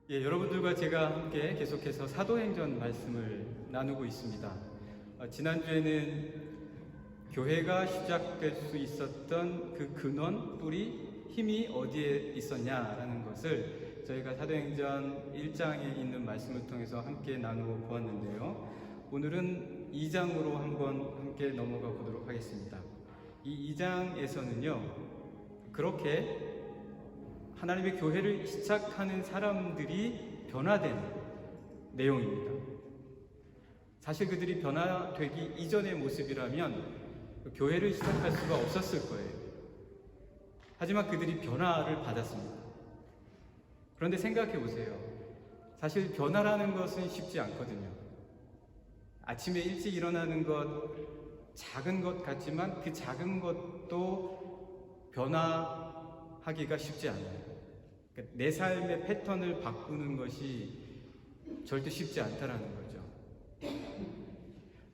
여러분들과 제가 함께 계속해서 사도행전 말씀을 나누고 있습니다. 지난주에는 교회가 시작될 수 있었던 그 근원, 뿌리, 힘이 어디에 있었냐라는 것을 저희가 사도행전 1장에 있는 말씀을 통해서 함께 나누어 보았는데요. 오늘은 2장으로 한번 함께 넘어가 보도록 하겠습니다. 이 2장에서는요, 그렇게 하나님의 교회를 시작하는 사람들이 변화된 내용입니다. 사실 그들이 변화되기 이전의 모습이라면 교회를 시작할 수가 없었을 거예요. 하지만 그들이 변화를 받았습니다. 그런데 생각해 보세요. 사실 변화라는 것은 쉽지 않거든요. 아침에 일찍 일어나는 것, 작은 것 같지만 그 작은 것도 변화하기가 쉽지 않아요. 그러니까 내 삶의 패턴을 바꾸는 것이 절대 쉽지 않다라는 거죠.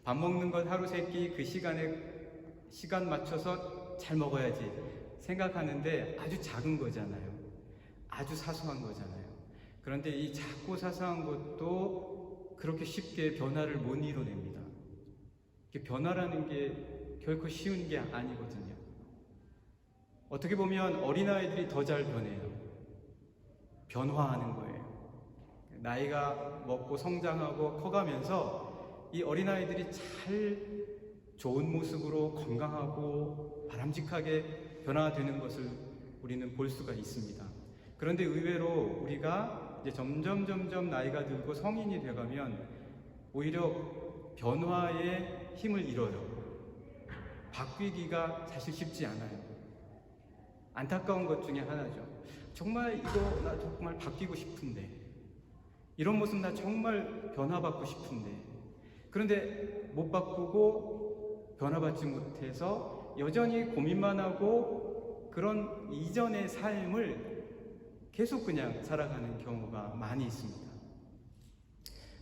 밥 먹는 것 하루 세끼 그 시간 맞춰서 잘 먹어야지 생각하는데 아주 작은 거잖아요. 아주 사소한 거잖아요. 그런데 이 작고 사소한 것도 그렇게 쉽게 변화를 못 이뤄냅니다. 변화라는 게 결코 쉬운 게 아니거든요. 어떻게 보면 어린아이들이 더 잘 변해요. 변화하는 거예요. 나이가 먹고 성장하고 커가면서 이 어린아이들이 잘 좋은 모습으로 건강하고 바람직하게 변화되는 것을 우리는 볼 수가 있습니다. 그런데 의외로 우리가 이제 점점 나이가 들고 성인이 되가면 오히려 변화의 힘을 잃어요. 바뀌기가 사실 쉽지 않아요. 안타까운 것 중에 하나죠. 정말 이거 나 정말 바뀌고 싶은데, 이런 모습 나 정말 변화받고 싶은데, 그런데 못 바꾸고 변화받지 못해서 여전히 고민만 하고 그런 이전의 삶을 계속 그냥 살아가는 경우가 많이 있습니다.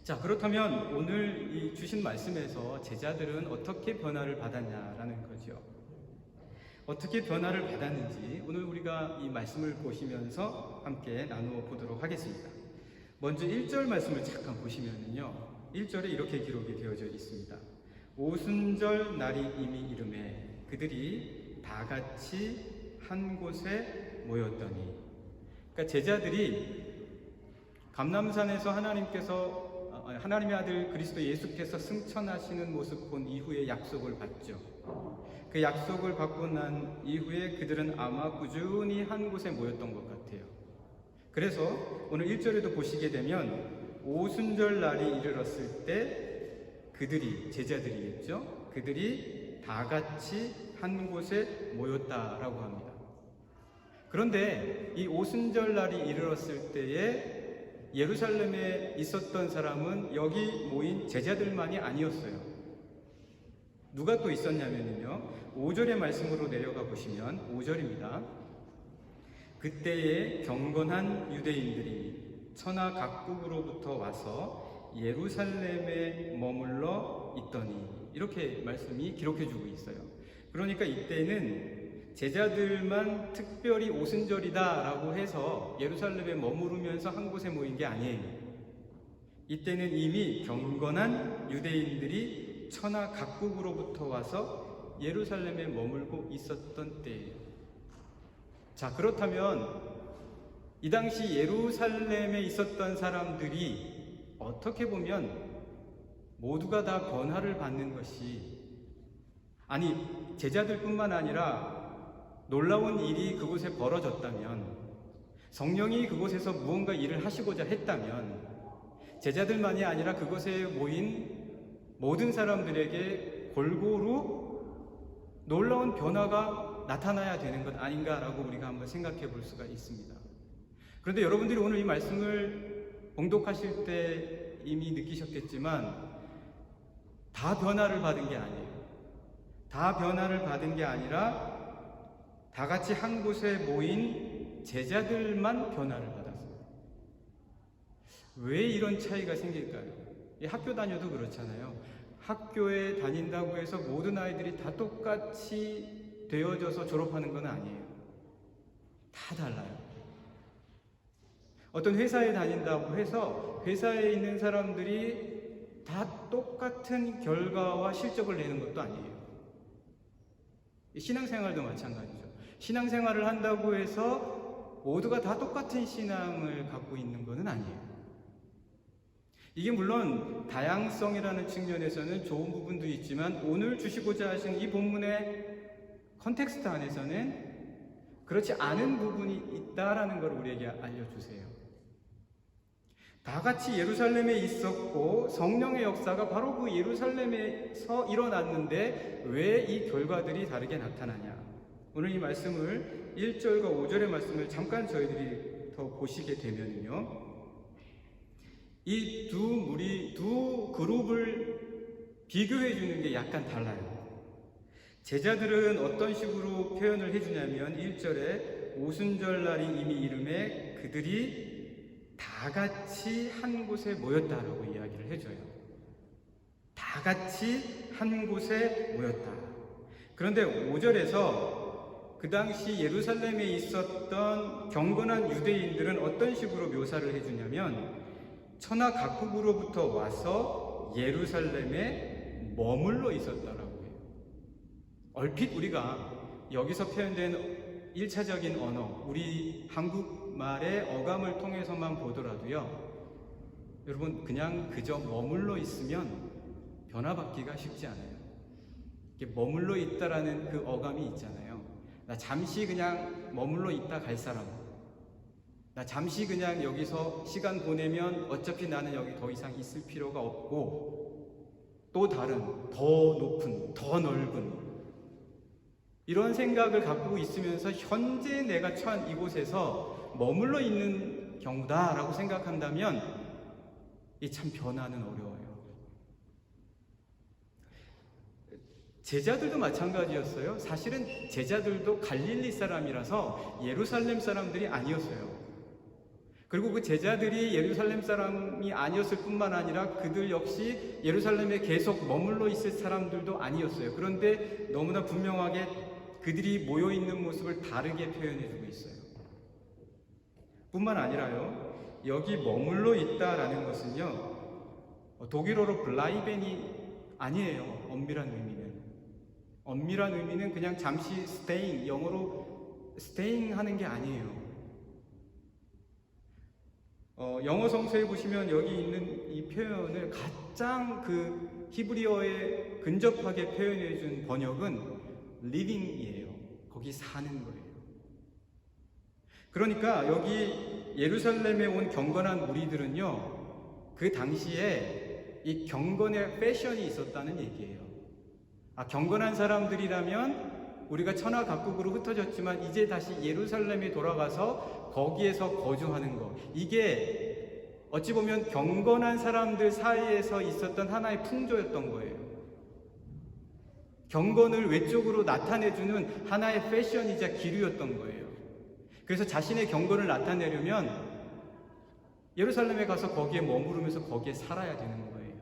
자, 그렇다면 오늘 이 주신 말씀에서 제자들은 어떻게 변화를 받았냐라는 거죠. 어떻게 변화를 받았는지 오늘 우리가 이 말씀을 보시면서 함께 나누어 보도록 하겠습니다. 먼저 1절 말씀을 잠깐 보시면은요, 1절에 이렇게 기록이 되어져 있습니다. 오순절 날이 이미 이르매 그들이 다 같이 한 곳에 모였더니, 그러니까 제자들이 감람산에서 하나님의 아들 그리스도 예수께서 승천하시는 모습 본 이후에 약속을 받죠. 그 약속을 받고 난 이후에 그들은 아마 꾸준히 한 곳에 모였던 것 같아요. 그래서 오늘 1절에도 보시게 되면 오순절 날이 이르렀을 때 그들이, 제자들이겠죠? 그들이 다 같이 한 곳에 모였다라고 합니다. 그런데 이 오순절 날이 이르렀을 때에 예루살렘에 있었던 사람은 여기 모인 제자들만이 아니었어요. 누가 또 있었냐면요, 5절의 말씀으로 내려가 보시면 5절입니다. 그때에 경건한 유대인들이 천하 각국으로부터 와서 예루살렘에 머물러 있더니, 이렇게 말씀이 기록해주고 있어요. 그러니까 이때는 제자들만 특별히 오순절이다 라고 해서 예루살렘에 머무르면서 한 곳에 모인 게 아니에요. 이때는 이미 경건한 유대인들이 천하 각국으로부터 와서 예루살렘에 머물고 있었던 때예요. 자, 그렇다면 이 당시 예루살렘에 있었던 사람들이 어떻게 보면 모두가 다 변화를 받는 것이, 아니 제자들뿐만 아니라 놀라운 일이 그곳에 벌어졌다면, 성령이 그곳에서 무언가 일을 하시고자 했다면 제자들만이 아니라 그곳에 모인 모든 사람들에게 골고루 놀라운 변화가 나타나야 되는 것 아닌가라고 우리가 한번 생각해 볼 수가 있습니다. 그런데 여러분들이 오늘 이 말씀을 봉독하실 때 이미 느끼셨겠지만 다 변화를 받은 게 아니에요. 다 변화를 받은 게 아니라 다 같이 한 곳에 모인 제자들만 변화를 받았어요. 왜 이런 차이가 생길까요? 학교 다녀도 그렇잖아요. 학교에 다닌다고 해서 모든 아이들이 다 똑같이 되어져서 졸업하는 건 아니에요. 다 달라요. 어떤 회사에 다닌다고 해서 회사에 있는 사람들이 다 똑같은 결과와 실적을 내는 것도 아니에요. 신앙생활도 마찬가지죠. 신앙생활을 한다고 해서 모두가 다 똑같은 신앙을 갖고 있는 것은 아니에요. 이게 물론 다양성이라는 측면에서는 좋은 부분도 있지만 오늘 주시고자 하신 이 본문의 컨텍스트 안에서는 그렇지 않은 부분이 있다라는 걸 우리에게 알려주세요. 다 같이 예루살렘에 있었고 성령의 역사가 바로 그 예루살렘에서 일어났는데 왜 이 결과들이 다르게 나타나냐? 오늘 이 말씀을 1절과 5절의 말씀을 잠깐 저희들이 더 보시게 되면요, 이 두 그룹을 비교해 주는 게 약간 달라요. 제자들은 어떤 식으로 표현을 해주냐면 1절에 오순절날이 이미 이름에 그들이 다 같이 한 곳에 모였다라고 이야기를 해줘요. 다 같이 한 곳에 모였다. 그런데 5절에서 그 당시 예루살렘에 있었던 경건한 유대인들은 어떤 식으로 묘사를 해주냐면 천하 각국으로부터 와서 예루살렘에 머물러 있었다라고 해요. 얼핏 우리가 여기서 표현된 1차적인 언어, 우리 한국말의 어감을 통해서만 보더라도요, 여러분 그냥 그저 머물러 있으면 변화받기가 쉽지 않아요. 이렇게 머물러 있다라는 그 어감이 있잖아요. 나 잠시 그냥 머물러 있다 갈 사람, 나 잠시 그냥 여기서 시간 보내면 어차피 나는 여기 더 이상 있을 필요가 없고 또 다른 더 높은 더 넓은 이런 생각을 갖고 있으면서 현재 내가 처한 이곳에서 머물러 있는 경우다라고 생각한다면 이 참 변화는 어려워요. 제자들도 마찬가지였어요. 사실은 제자들도 갈릴리 사람이라서 예루살렘 사람들이 아니었어요. 그리고 그 제자들이 예루살렘 사람이 아니었을 뿐만 아니라 그들 역시 예루살렘에 계속 머물러 있을 사람들도 아니었어요. 그런데 너무나 분명하게 그들이 모여있는 모습을 다르게 표현해주고 있어요. 뿐만 아니라요, 여기 머물러 있다라는 것은요, 독일어로 블라이벤이 아니에요. 엄밀한 의미는 그냥 잠시 staying, 영어로 staying 하는 게 아니에요. 영어 성서에 보시면 여기 있는 이 표현을 가장 그 히브리어에 근접하게 표현해 준 번역은 living이에요. 거기 사는 거예요. 그러니까 여기 예루살렘에 온 경건한 무리들은요, 그 당시에 이 경건의 패션이 있었다는 얘기예요. 경건한 사람들이라면 우리가 천하 각국으로 흩어졌지만 이제 다시 예루살렘에 돌아가서 거기에서 거주하는 것, 이게 어찌 보면 경건한 사람들 사이에서 있었던 하나의 풍조였던 거예요. 경건을 외적으로 나타내주는 하나의 패션이자 기류였던 거예요. 그래서 자신의 경건을 나타내려면 예루살렘에 가서 거기에 머무르면서 거기에 살아야 되는 거예요.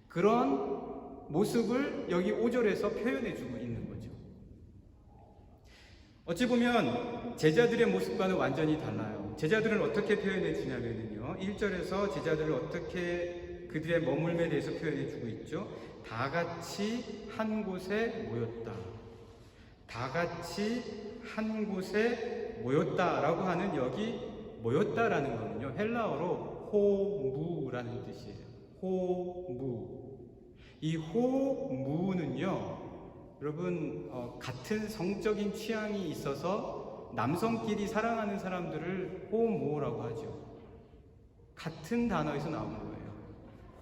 그런 모습을 여기 5절에서 표현해주고 있는 거죠. 어찌 보면 제자들의 모습과는 완전히 달라요. 제자들은 어떻게 표현해 주냐면요, 1절에서 제자들을 어떻게 그들의 머물매에 대해서 표현해 주고 있죠. 다 같이 한 곳에 모였다. 다 같이 한 곳에 모였다라고 하는 여기 모였다라는 거는요, 헬라어로 호무라는 뜻이에요. 호무. 이 호무는요, 여러분 같은 성적인 취향이 있어서 남성끼리 사랑하는 사람들을 호모라고 하죠. 같은 단어에서 나오는 거예요.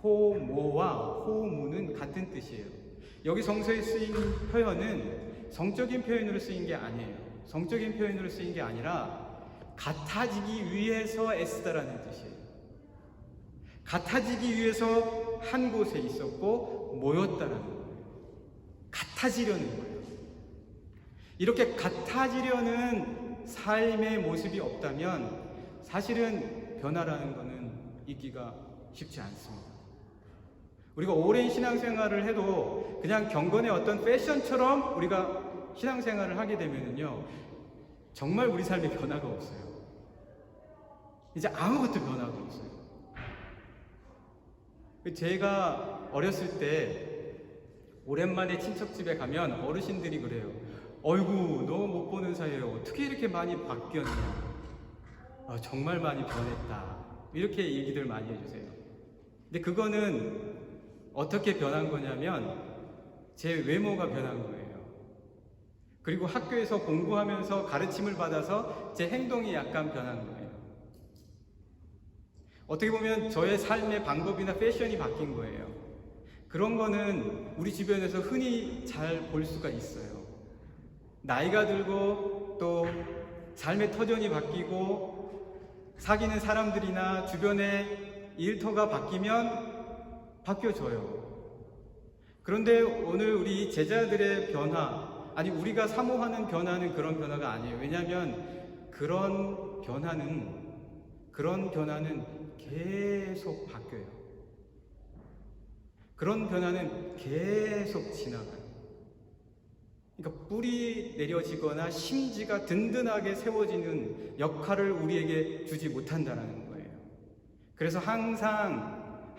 호모와 호무는 같은 뜻이에요. 여기 성서에 쓰인 표현은 성적인 표현으로 쓰인 게 아니에요. 성적인 표현으로 쓰인 게 아니라 같아지기 위해서 애쓰다라는 뜻이에요. 같아지기 위해서 한 곳에 있었고 모였다라는 거예요. 같아지려는 거예요. 이렇게 같아지려는 삶의 모습이 없다면 사실은 변화라는 것은 있기가 쉽지 않습니다. 우리가 오랜 신앙생활을 해도 그냥 경건의 어떤 패션처럼 우리가 신앙생활을 하게 되면요, 정말 우리 삶에 변화가 없어요. 이제 아무것도 변하고 없어요. 제가 어렸을 때 오랜만에 친척집에 가면 어르신들이 그래요. 어이구, 너 못 보는 사이에 어떻게 이렇게 많이 바뀌었냐. 아, 정말 많이 변했다. 이렇게 얘기들 많이 해주세요. 근데 그거는 어떻게 변한 거냐면 제 외모가 변한 거예요. 그리고 학교에서 공부하면서 가르침을 받아서 제 행동이 약간 변한 거예요. 어떻게 보면 저의 삶의 방법이나 패션이 바뀐 거예요. 그런 거는 우리 주변에서 흔히 잘 볼 수가 있어요. 나이가 들고 또 삶의 터전이 바뀌고 사귀는 사람들이나 주변의 일터가 바뀌면 바뀌어져요. 그런데 오늘 우리 제자들의 변화, 아니 우리가 사모하는 변화는 그런 변화가 아니에요. 왜냐하면 그런 변화는 계속 바뀌어요. 그런 변화는 계속 지나가요. 그러니까 뿌리 내려지거나 심지가 든든하게 세워지는 역할을 우리에게 주지 못한다는 거예요. 그래서 항상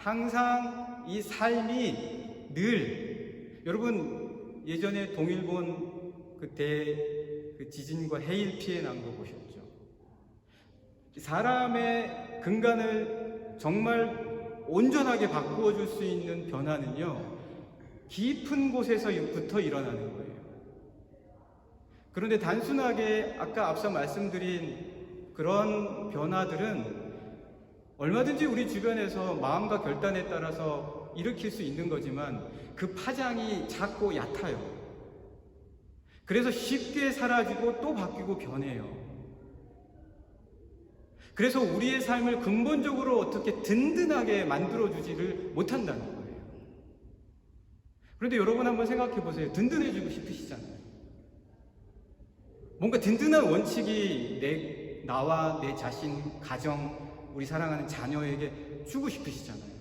이 삶이 늘, 여러분 예전에 동일본 그 지진과 해일 피해 난 거 보셨죠? 사람의 근간을 정말 온전하게 바꾸어 줄 수 있는 변화는요, 깊은 곳에서부터 일어나는 거예요. 그런데 단순하게 아까 앞서 말씀드린 그런 변화들은 얼마든지 우리 주변에서 마음과 결단에 따라서 일으킬 수 있는 거지만 그 파장이 작고 얕아요. 그래서 쉽게 사라지고 또 바뀌고 변해요. 그래서 우리의 삶을 근본적으로 어떻게 든든하게 만들어주지를 못한다는 거예요. 그런데 여러분 한번 생각해 보세요. 든든해지고 싶으시잖아요. 뭔가 든든한 원칙이 나와 내 자신, 가정, 우리 사랑하는 자녀에게 주고 싶으시잖아요.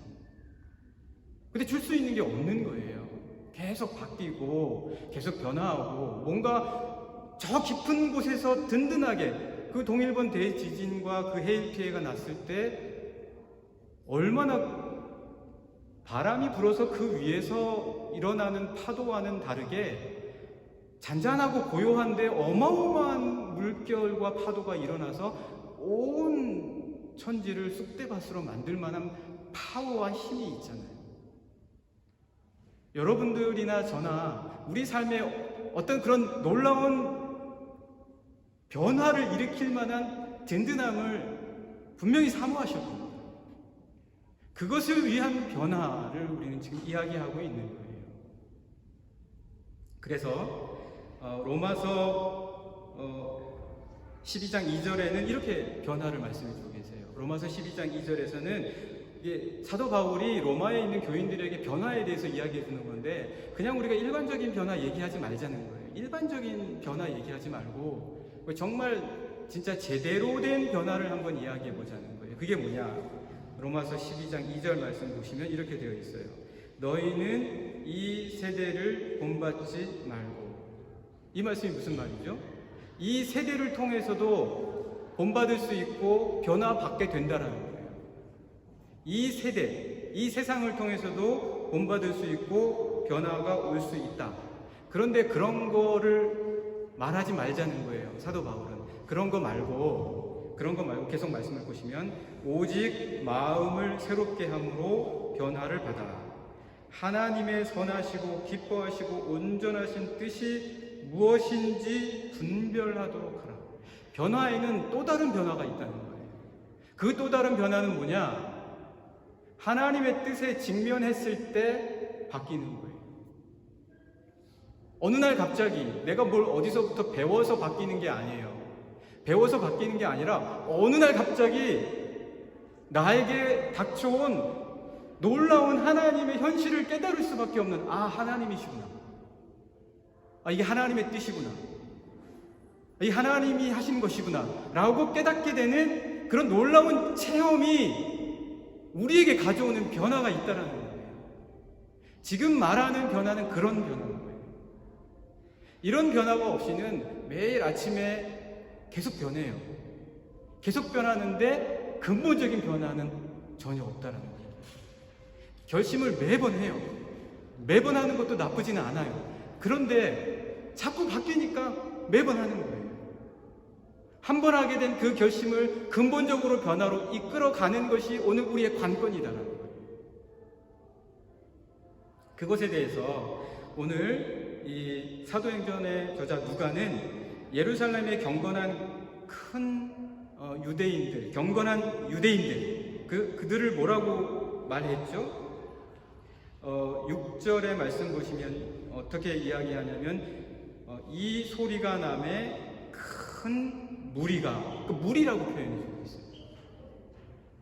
근데 줄 수 있는 게 없는 거예요. 계속 바뀌고 계속 변화하고 뭔가 저 깊은 곳에서 든든하게, 그 동일본 대지진과 그 해일 피해가 났을 때 얼마나 바람이 불어서 그 위에서 일어나는 파도와는 다르게 잔잔하고 고요한데 어마어마한 물결과 파도가 일어나서 온 천지를 쑥대밭으로 만들 만한 파워와 힘이 있잖아요. 여러분들이나 저나 우리 삶에 어떤 그런 놀라운 변화를 일으킬 만한 든든함을 분명히 사모하실 겁니다. 그것을 위한 변화를 우리는 지금 이야기하고 있는 거예요. 그래서 로마서 12장 2절에는 이렇게 변화를 말씀해주고 계세요. 로마서 12장 2절에서는 사도 바울이 로마에 있는 교인들에게 변화에 대해서 이야기해 주는 건데, 그냥 우리가 일반적인 변화 얘기하지 말자는 거예요. 일반적인 변화 얘기하지 말고 정말 진짜 제대로 된 변화를 한번 이야기해 보자는 거예요. 그게 뭐냐? 로마서 12장 2절 말씀 보시면 이렇게 되어 있어요. 너희는 이 세대를 본받지 말고. 이 말씀이 무슨 말이죠? 이 세대를 통해서도 본받을 수 있고 변화받게 된다는 거예요. 이 세대, 이 세상을 통해서도 본받을 수 있고 변화가 올 수 있다. 그런데 그런 거를 말하지 말자는 거예요. 사도 바울은 그런 거 말고 계속 말씀을 보시면 오직 마음을 새롭게 함으로 변화를 받아 하나님의 선하시고 기뻐하시고 온전하신 뜻이 무엇인지 분별하도록 하라. 변화에는 또 다른 변화가 있다는 거예요. 그 또 다른 변화는 뭐냐? 하나님의 뜻에 직면했을 때 바뀌는 거예요. 어느 날 갑자기 내가 뭘 어디서부터 배워서 바뀌는 게 아니에요. 배워서 바뀌는 게 아니라 어느 날 갑자기 나에게 닥쳐온 놀라운 하나님의 현실을 깨달을 수밖에 없는, 하나님이시구나. 이게 하나님의 뜻이구나. 이 하나님이 하신 것이구나 라고 깨닫게 되는 그런 놀라운 체험이 우리에게 가져오는 변화가 있다는 거예요. 지금 말하는 변화는 그런 변화인 거예요. 이런 변화가 없이는 매일 아침에 계속 변해요. 계속 변하는데 근본적인 변화는 전혀 없다라는 거예요. 결심을 매번 해요. 매번 하는 것도 나쁘지는 않아요. 그런데 자꾸 바뀌니까 매번 하는 거예요. 한 번 하게 된 그 결심을 근본적으로 변화로 이끌어가는 것이 오늘 우리의 관건이다라는 거예요. 그것에 대해서 오늘 이 사도행전의 저자 누가는 예루살렘의 경건한 유대인들, 경건한 유대인들, 그들을 뭐라고 말했죠? 6절의 말씀 보시면 어떻게 이야기하냐면 이 소리가 남에 큰 무리가, 무리라고 표현해주고 있어요.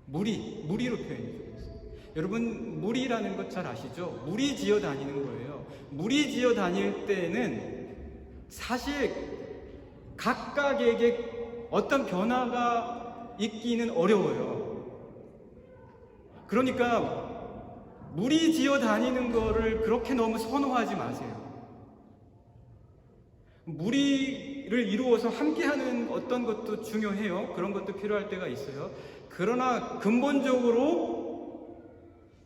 무리로 표현해주고 있어요. 여러분, 무리라는 것 잘 아시죠? 무리 지어 다니는 거예요. 무리 지어 다닐 때는 사실 각각에게 어떤 변화가 있기는 어려워요. 그러니까 무리 지어 다니는 거를 그렇게 너무 선호하지 마세요. 무리를 이루어서 함께하는 어떤 것도 중요해요. 그런 것도 필요할 때가 있어요. 그러나 근본적으로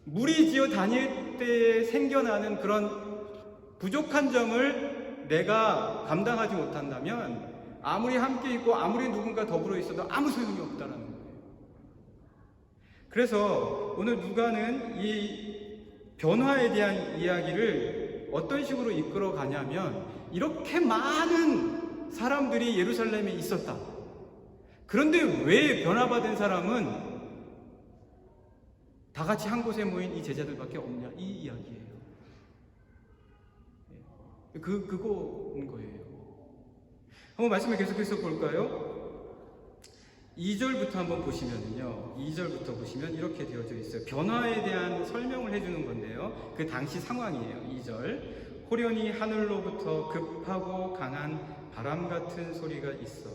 무리 지어 다닐 때 생겨나는 그런 부족한 점을 내가 감당하지 못한다면 아무리 함께 있고 아무리 누군가 더불어 있어도 아무 소용이 없다는 거예요. 그래서 오늘 누가는 이 변화에 대한 이야기를 어떤 식으로 이끌어 가냐면, 이렇게 많은 사람들이 예루살렘에 있었다. 그런데 왜 변화받은 사람은 다 같이 한 곳에 모인 이 제자들밖에 없냐, 이 이야기예요. 그거인 거예요. 한번 말씀을 계속해서 볼까요? 2절부터 한번 보시면요. 2절부터 보시면 이렇게 되어져 있어요. 변화에 대한 설명을 해주는 건데요. 그 당시 상황이에요. 2절. 호련히 하늘로부터 급하고 강한 바람 같은 소리가 있어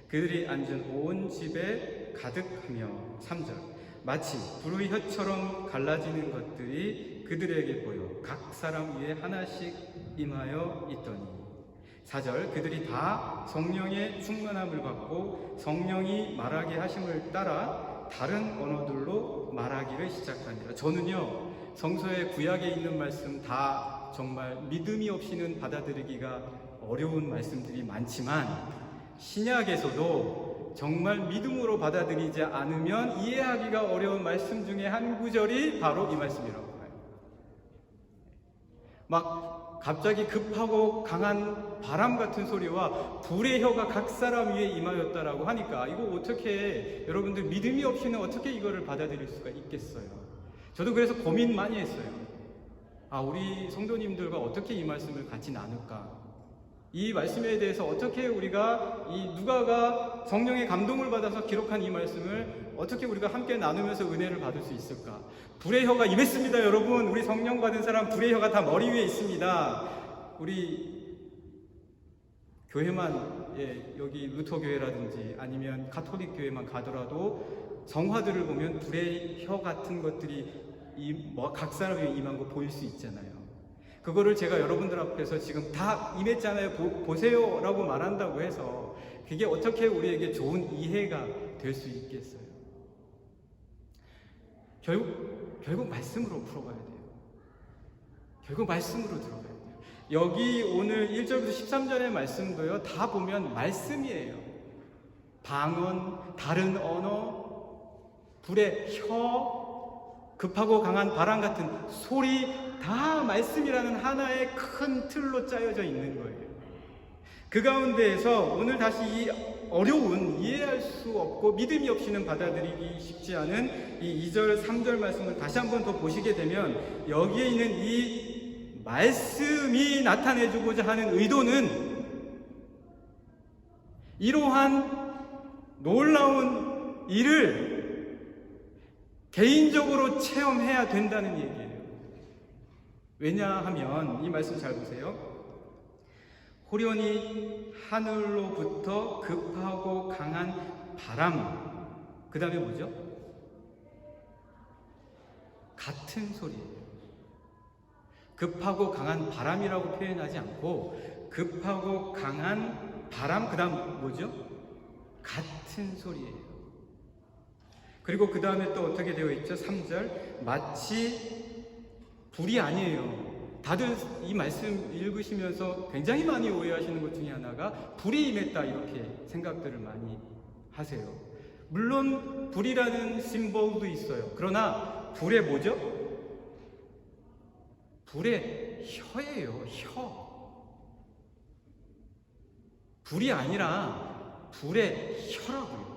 그들이 앉은 온 집에 가득하며. 3절. 마치 불의 혀처럼 갈라지는 것들이 그들에게 보여 각 사람 위에 하나씩 임하여 있더니. 4절. 그들이 다 성령의 충만함을 받고 성령이 말하게 하심을 따라 다른 언어들로 말하기를 시작하니라. 저는요, 성서의 구약에 있는 말씀 다 정말 믿음이 없이는 받아들이기가 어려운 말씀들이 많지만, 신약에서도 정말 믿음으로 받아들이지 않으면 이해하기가 어려운 말씀 중에 한 구절이 바로 이 말씀이라고 봐요. 막 갑자기 급하고 강한 바람 같은 소리와 불의 혀가 각 사람 위에 임하였다라고 하니까 이거 어떻게, 여러분들 믿음이 없이는 어떻게 이거를 받아들일 수가 있겠어요? 저도 그래서 고민 많이 했어요. 우리 성도님들과 어떻게 이 말씀을 같이 나눌까? 이 말씀에 대해서 어떻게 우리가 이 누가가 성령의 감동을 받아서 기록한 이 말씀을 어떻게 우리가 함께 나누면서 은혜를 받을 수 있을까? 불의 혀가 임했습니다, 여러분. 우리 성령 받은 사람 불의 혀가 다 머리 위에 있습니다. 우리 교회만, 여기 루터 교회라든지 아니면 가톨릭 교회만 가더라도 성화들을 보면 불의 혀 같은 것들이 각 사람 위에 임한 거 보일 수 있잖아요. 그거를 제가 여러분들 앞에서 지금 다 임했잖아요, 보세요 라고 말한다고 해서 그게 어떻게 우리에게 좋은 이해가 될 수 있겠어요? 결국 말씀으로 풀어가야 돼요. 결국 말씀으로 들어가야 돼요. 여기 오늘 1절부터 13절의 말씀도요, 다 보면 말씀이에요. 방언, 다른 언어, 불의 혀, 급하고 강한 바람 같은 소리, 다 말씀이라는 하나의 큰 틀로 짜여져 있는 거예요. 그 가운데에서 오늘 다시 이 어려운, 이해할 수 없고 믿음이 없이는 받아들이기 쉽지 않은 이 2절, 3절 말씀을 다시 한번 더 보시게 되면 여기에 있는 이 말씀이 나타내주고자 하는 의도는 이러한 놀라운 일을 개인적으로 체험해야 된다는 얘기예요. 왜냐하면 이 말씀 잘 보세요. 호련히 하늘로부터 급하고 강한 바람, 그 다음에 뭐죠? 같은 소리예요. 급하고 강한 바람이라고 표현하지 않고 급하고 강한 바람, 그 다음 뭐죠? 같은 소리예요. 그리고 그 다음에 또 어떻게 되어 있죠? 3절, 마치 불이 아니에요. 다들 이 말씀 읽으시면서 굉장히 많이 오해하시는 것 중에 하나가 불이 임했다 이렇게 생각들을 많이 하세요. 물론 불이라는 심볼도 있어요. 그러나 불의 뭐죠? 불의 혀예요. 혀. 불이 아니라 불의 혀라고요.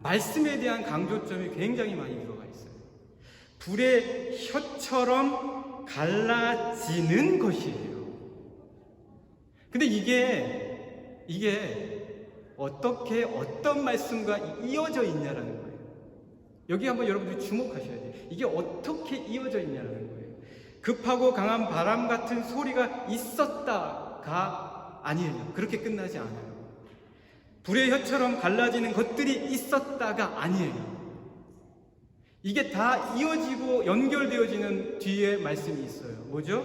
말씀에 대한 강조점이 굉장히 많이 들어가 있어요. 불의 혀처럼 갈라지는 것이에요. 근데 이게 어떻게 어떤 말씀과 이어져 있냐라는 거예요. 여기 한번 여러분들이 주목하셔야 돼요. 이게 어떻게 이어져 있냐라는 거예요. 급하고 강한 바람 같은 소리가 있었다가 아니에요. 그렇게 끝나지 않아요. 불의 혀처럼 갈라지는 것들이 있었다가 아니에요. 이게 다 이어지고 연결되어지는 뒤에 말씀이 있어요. 뭐죠?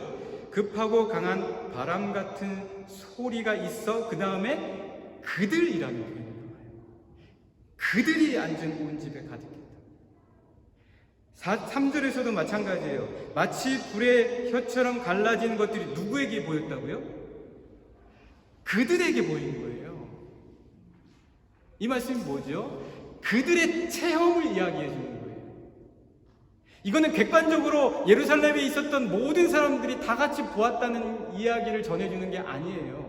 급하고 강한 바람 같은 소리가 있어 그 다음에 그들이라는 표현이 나와요. 그들이 앉은 온 집에 가득했다. 3절에서도 마찬가지예요. 마치 불의 혀처럼 갈라진 것들이 누구에게 보였다고요? 그들에게 보인 거예요. 이 말씀이 뭐죠? 그들의 체험을 이야기해 주는 거예요. 이거는 객관적으로 예루살렘에 있었던 모든 사람들이 다 같이 보았다는 이야기를 전해주는 게 아니에요.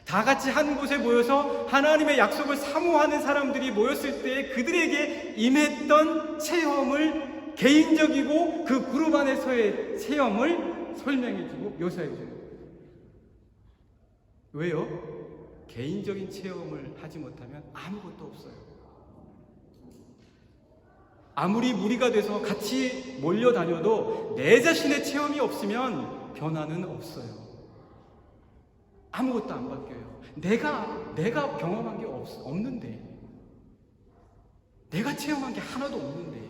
다 같이 한 곳에 모여서 하나님의 약속을 사모하는 사람들이 모였을 때 그들에게 임했던 체험을 개인적이고 그 그룹 안에서의 체험을 설명해주고 묘사해줘요. 왜요? 개인적인 체험을 하지 못하면 아무것도 없어요. 아무리 무리가 돼서 같이 몰려다녀도 내 자신의 체험이 없으면 변화는 없어요. 아무것도 안 바뀌어요. 내가 경험한 게 없는데, 내가 체험한 게 하나도 없는데,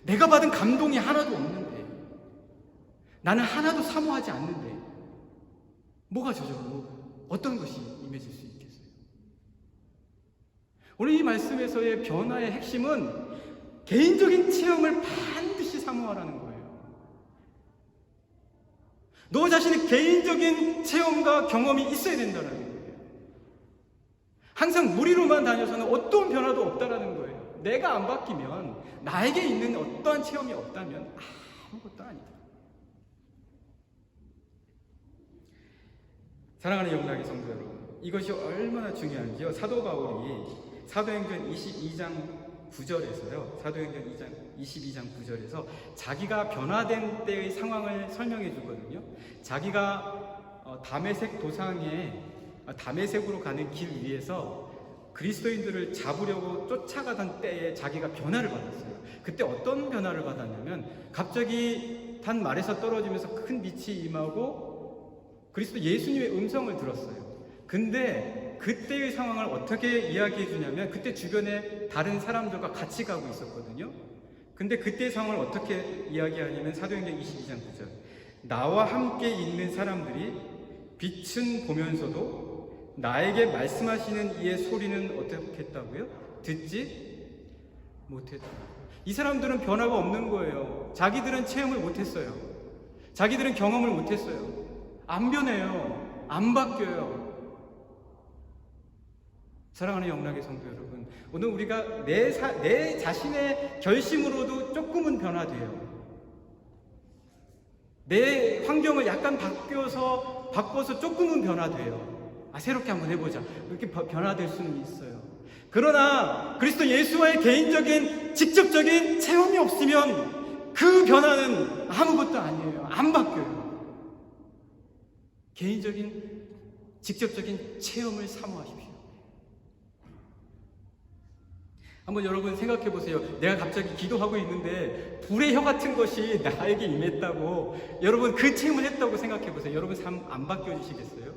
내가 받은 감동이 하나도 없는데, 나는 하나도 사모하지 않는데 뭐가 저절로 어떤 것이 임해질 수 있겠어요? 오늘 이 말씀에서의 변화의 핵심은 개인적인 체험을 반드시 사모하라는 거예요. 너 자신의 개인적인 체험과 경험이 있어야 된다는 거예요. 항상 무리로만 다녀서는 어떤 변화도 없다라는 거예요. 내가 안 바뀌면, 나에게 있는 어떠한 체험이 없다면 아무것도 아니다. 사랑하는 영락의 성도 여러분, 이것이 얼마나 중요한지요. 사도 바울이 사도행전 22장 9절에서요. 사도행전 22장 9절에서 자기가 변화된 때의 상황을 설명해 주거든요. 자기가 다메섹 도상에 다메섹으로 가는 길 위에서 그리스도인들을 잡으려고 쫓아가던 때에 자기가 변화를 받았어요. 그때 어떤 변화를 받았냐면 갑자기 단 말에서 떨어지면서 큰 빛이 임하고 그리스도 예수님의 음성을 들었어요. 근데 그때의 상황을 어떻게 이야기해 주냐면 그때 주변에 다른 사람들과 같이 가고 있었거든요. 근데 그때의 상황을 어떻게 이야기하냐면 사도행전 22장 9절, 나와 함께 있는 사람들이 빛은 보면서도 나에게 말씀하시는 이의 소리는 어떻게 했다고요? 듣지 못했다. 이 사람들은 변화가 없는 거예요. 자기들은 체험을 못했어요. 자기들은 경험을 못했어요. 안 변해요. 안 바뀌어요. 사랑하는 영락의 성도 여러분, 오늘 우리가 내 자신의 결심으로도 조금은 변화돼요. 내 환경을 약간 바꿔서 조금은 변화돼요. 새롭게 한번 해보자. 이렇게 변화될 수는 있어요. 그러나 그리스도 예수와의 개인적인 직접적인 체험이 없으면 그 변화는 아무것도 아니에요. 안 바뀌어요. 개인적인 직접적인 체험을 사모하십시오. 한번 여러분 생각해 보세요. 내가 갑자기 기도하고 있는데 불의 혀 같은 것이 나에게 임했다고, 여러분 그 체험을 했다고 생각해 보세요. 여러분 삶 안 바뀌어지시겠어요?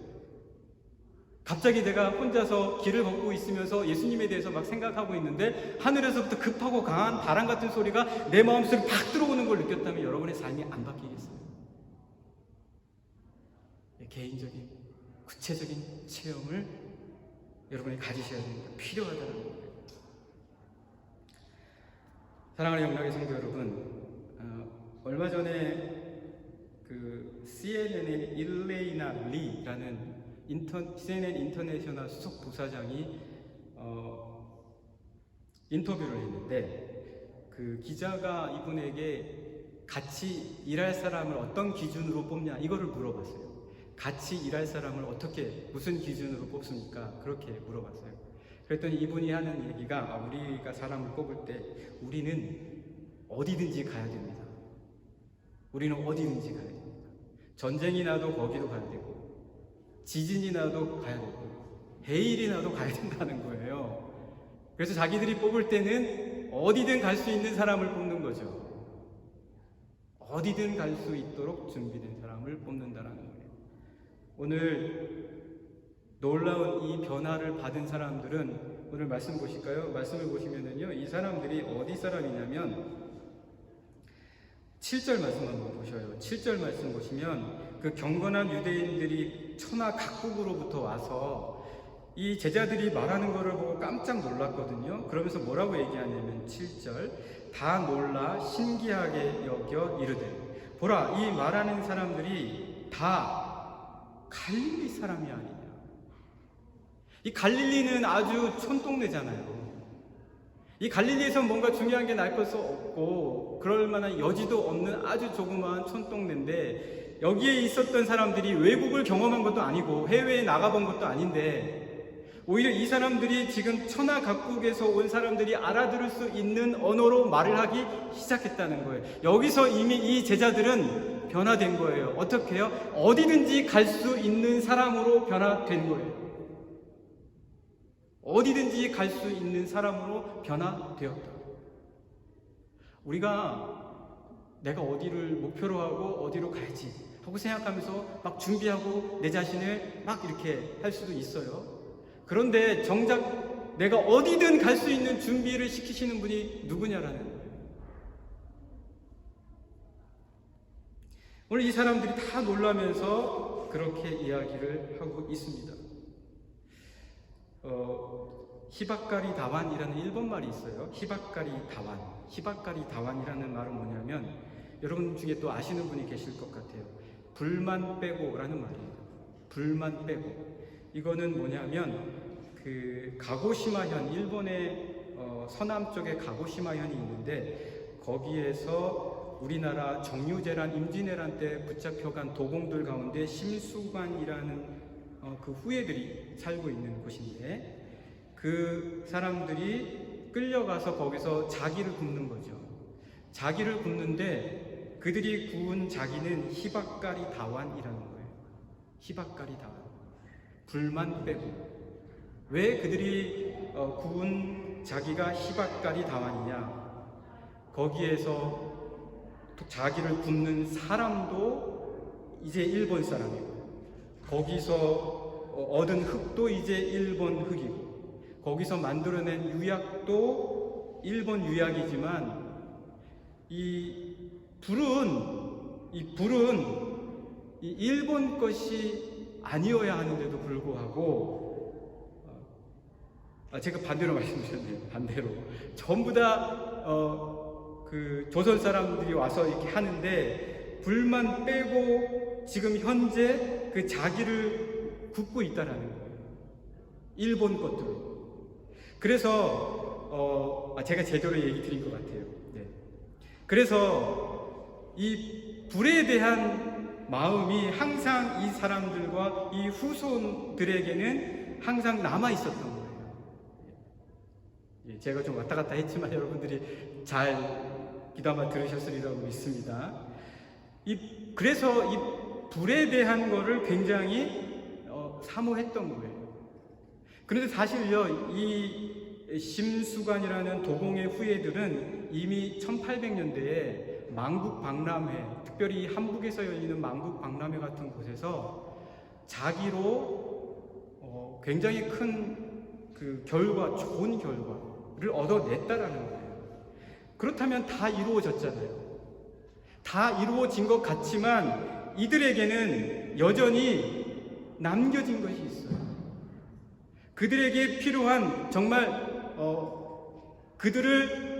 갑자기 내가 혼자서 길을 걷고 있으면서 예수님에 대해서 막 생각하고 있는데 하늘에서부터 급하고 강한 바람 같은 소리가 내 마음속에 팍 들어오는 걸 느꼈다면 여러분의 삶이 안 바뀌겠어요? 개인적인 구체적인 체험을 여러분이 가지셔야 됩니다. 필요하다는 거예요. 사랑하는 영락의 성도 여러분, 얼마 전에 그 CNN의 일레이나 리라는 CNN 인터내셔널 수석 부사장이 인터뷰를 했는데, 그 기자가 이분에게 같이 일할 사람을 어떤 기준으로 뽑냐 이거를 물어봤어요. 같이 일할 사람을 어떻게, 무슨 기준으로 뽑습니까? 그렇게 물어봤어요. 그랬더니 이분이 하는 얘기가, 우리가 사람을 뽑을 때 우리는 어디든지 가야 됩니다. 우리는 어디든지 가야 됩니다. 전쟁이 나도 거기도 가야 되고, 지진이 나도 가야 되고, 해일이 나도 가야 된다는 거예요. 그래서 자기들이 뽑을 때는 어디든 갈 수 있는 사람을 뽑는 거죠. 어디든 갈 수 있도록 준비된 사람을 뽑는다는 거예요. 오늘 놀라운 이 변화를 받은 사람들은, 오늘 말씀 보실까요? 말씀을 보시면은요, 이 사람들이 어디 사람이냐면 7절 말씀 한번 보셔요. 7절 말씀 보시면 그 경건한 유대인들이 천하 각국으로부터 와서 이 제자들이 말하는 것을 보고 깜짝 놀랐거든요. 그러면서 뭐라고 얘기하냐면 7절, 다 놀라 신기하게 여겨 이르되, 보라, 이 말하는 사람들이 다 갈릴리 사람이 아니냐. 이 갈릴리는 아주 촌동네잖아요. 이 갈릴리에서 뭔가 중요한 게 날 것도 없고 그럴 만한 여지도 없는 아주 조그마한 촌동네인데, 여기에 있었던 사람들이 외국을 경험한 것도 아니고 해외에 나가본 것도 아닌데, 오히려 이 사람들이 지금 천하 각국에서 온 사람들이 알아들을 수 있는 언어로 말을 하기 시작했다는 거예요. 여기서 이미 이 제자들은 변화된 거예요. 어떻게 해요? 어디든지 갈 수 있는 사람으로 변화된 거예요. 어디든지 갈 수 있는 사람으로 변화되었다. 우리가 내가 어디를 목표로 하고 어디로 가야지 하고 생각하면서 막 준비하고 내 자신을 막 이렇게 할 수도 있어요. 그런데 정작 내가 어디든 갈 수 있는 준비를 시키시는 분이 누구냐라는 거예요. 오늘 이 사람들이 다 놀라면서 그렇게 이야기를 하고 있습니다. 히바카리 다완이라는 일본 말이 있어요. 히바카리 다완. 히바카리 다완이라는 말은 뭐냐면, 여러분 중에 또 아시는 분이 계실 것 같아요. 불만 빼고라는 말이에요. 불만 빼고. 이거는 뭐냐면, 그 가고시마현, 일본의 서남쪽에 가고시마현이 있는데, 거기에서 우리나라 정유재란, 임진왜란 때 붙잡혀간 도공들 가운데 심수관이라는 그 후예들이 살고 있는 곳인데, 그 사람들이 끌려가서 거기서 자기를 굽는 거죠. 자기를 굽는데 그들이 구운 자기는 히바카리 다완이라는 거예요. 히바카리 다완. 불만 빼고. 왜 그들이 구운 자기가 히바카리 다완이냐? 거기에서 자기를 굽는 사람도 이제 일본 사람이고, 거기서 얻은 흙도 이제 일본 흙이고, 거기서 만들어낸 유약도 일본 유약이지만, 이 불은 이 일본 것이 아니어야 하는데도 불구하고, 제가 반대로 말씀드렸네요. 반대로 전부 다 그 조선 사람들이 와서 이렇게 하는데, 불만 빼고 지금 현재 그 자기를 굽고 있다라는 거예요. 일본 것들로. 그래서 제가 제대로 얘기 드린 것 같아요. 네. 그래서 이 불에 대한 마음이 항상 이 사람들과 이 후손들에게는 항상 남아 있었던 거예요. 예, 제가 좀 왔다 갔다 했지만 여러분들이 잘 귀담아 들으셨으리라고 믿습니다. 그래서 이 불에 대한 거를 굉장히 사모했던 거예요. 그런데 사실요, 이 심수관이라는 도공의 후예들은 이미 1800년대에 만국박람회, 특별히 한국에서 열리는 만국박람회 같은 곳에서 자기로 굉장히 큰 그 결과, 좋은 결과를 얻어냈다라는 거예요. 그렇다면 다 이루어졌잖아요. 다 이루어진 것 같지만 이들에게는 여전히 남겨진 것이 있어요. 그들에게 필요한 정말 그들을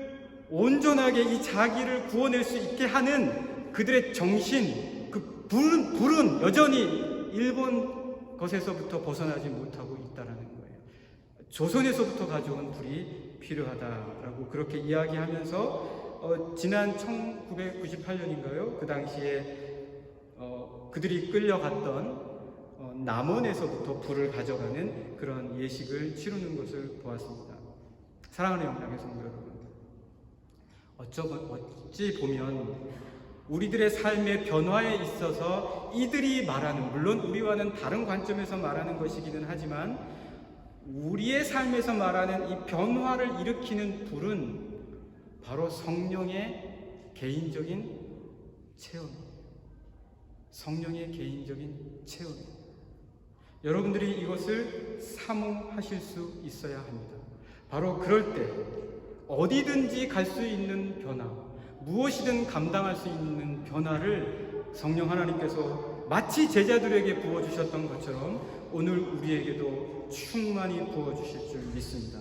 온전하게 이 자기를 구원낼 수 있게 하는 그들의 정신, 그 불은 여전히 일본 것에서부터 벗어나지 못하고 있다라는 거예요. 조선에서부터 가져온 불이 필요하다라고 그렇게 이야기하면서 지난 1998년인가요? 그 당시에 그들이 끌려갔던 남원에서부터 불을 가져가는 그런 예식을 치르는 것을 보았습니다. 사랑하는 영광의 성도 여러분, 어찌 보면 우리들의 삶의 변화에 있어서 이들이 말하는, 물론 우리와는 다른 관점에서 말하는 것이기는 하지만 우리의 삶에서 말하는 이 변화를 일으키는 불은 바로 성령의 개인적인 체험, 성령의 개인적인 체험. 여러분들이 이것을 사모하실 수 있어야 합니다. 바로 그럴 때 어디든지 갈 수 있는 변화, 무엇이든 감당할 수 있는 변화를 성령 하나님께서 마치 제자들에게 부어주셨던 것처럼 오늘 우리에게도 충만히 부어주실 줄 믿습니다.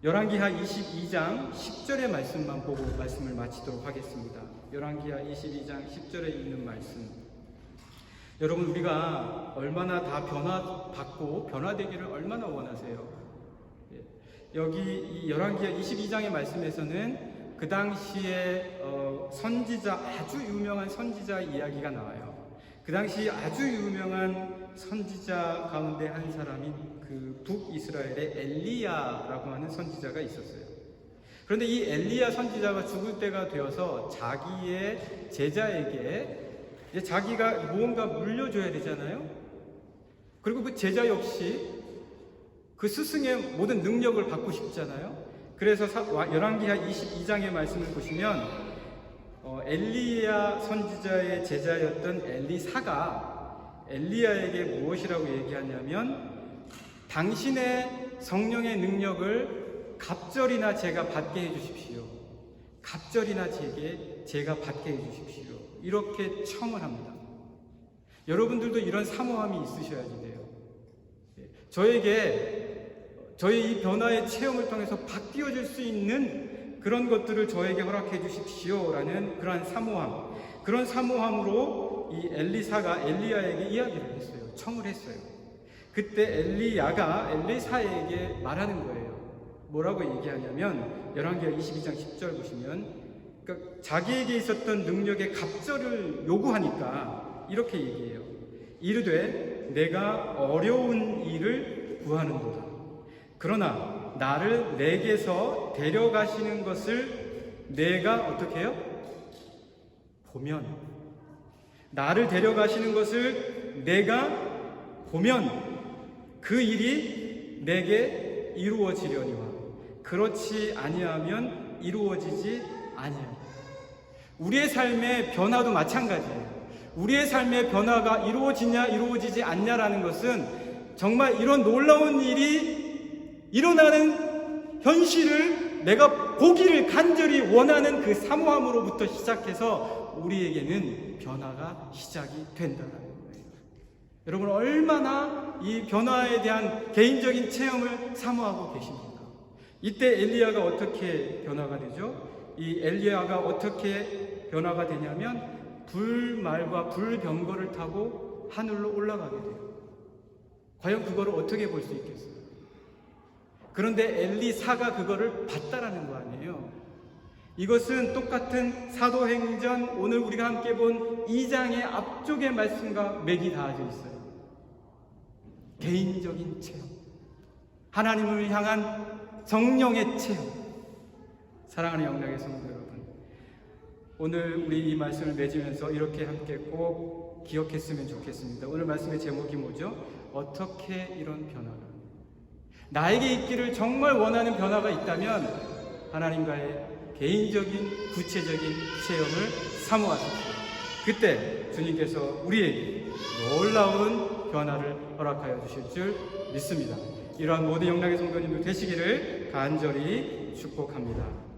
열왕기하 22장 10절의 말씀만 보고 말씀을 마치도록 하겠습니다. 열왕기하 22장 10절에 있는 말씀, 여러분, 우리가 얼마나 다 변화받고 변화되기를 얼마나 원하세요? 여기 이 열왕기하 22장의 말씀에서는 그 당시에 선지자, 아주 유명한 선지자 이야기가 나와요. 그 당시 아주 유명한 선지자 가운데 한 사람이 그 북이스라엘의 엘리야라고 하는 선지자가 있었어요. 그런데 이 엘리야 선지자가 죽을 때가 되어서 자기의 제자에게 이제 자기가 무언가 물려줘야 되잖아요. 그리고 그 제자 역시 그 스승의 모든 능력을 받고 싶잖아요. 그래서 열왕기하 22장의 말씀을 보시면 엘리야 선지자의 제자였던 엘리사가 엘리야에게 무엇이라고 얘기하냐면, 당신의 성령의 능력을 갑절이나 제가 받게 해주십시오. 갑절이나 제가 받게 해주십시오. 이렇게 청을 합니다. 여러분들도 이런 사모함이 있으셔야지 돼요. 저의 이 변화의 체험을 통해서 바뀌어질 수 있는 그런 것들을 저에게 허락해 주십시오라는 그러한 사모함, 그런 사모함으로 이 엘리사가 엘리야에게 이야기를 했어요. 청을 했어요. 그때 엘리야가 엘리사에게 말하는 거예요. 뭐라고 얘기하냐면 열왕기하 22장 10절 보시면, 그러니까 자기에게 있었던 능력의 갑절을 요구하니까 이렇게 얘기해요. 이르되 내가 어려운 일을 구하는도다. 그러나 나를 내게서 데려가시는 것을 내가 어떻게 해요? 보면, 나를 데려가시는 것을 내가 보면 그 일이 내게 이루어지려니와 그렇지 아니하면 이루어지지 아니에요. 우리의 삶의 변화도 마찬가지예요. 우리의 삶의 변화가 이루어지냐 이루어지지 않냐라는 것은 정말 이런 놀라운 일이 일어나는 현실을 내가 보기를 간절히 원하는 그 사모함으로부터 시작해서 우리에게는 변화가 시작이 된다는 거예요. 여러분, 얼마나 이 변화에 대한 개인적인 체험을 사모하고 계십니까? 이때 엘리야가 어떻게 변화가 되죠? 이 엘리야가 어떻게 변화가 되냐면 불말과 불병거를 타고 하늘로 올라가게 돼요. 과연 그거를 어떻게 볼 수 있겠어요? 그런데 엘리사가 그거를 봤다라는 거 아니에요. 이것은 똑같은 사도행전 오늘 우리가 함께 본 2장의 앞쪽의 말씀과 맥이 닿아져 있어요. 개인적인 체험, 하나님을 향한 성령의 체험. 사랑하는 영락의 성도 여러분, 오늘 우리 이 말씀을 맺으면서 이렇게 함께 꼭 기억했으면 좋겠습니다. 오늘 말씀의 제목이 뭐죠? 어떻게 이런 변화가, 나에게 있기를 정말 원하는 변화가 있다면 하나님과의 개인적인 구체적인 체험을 사모하십시오. 그때 주님께서 우리에게 놀라운 변화를 허락하여 주실 줄 믿습니다. 이러한 모든 영락의 성도님들 되시기를 간절히 축복합니다.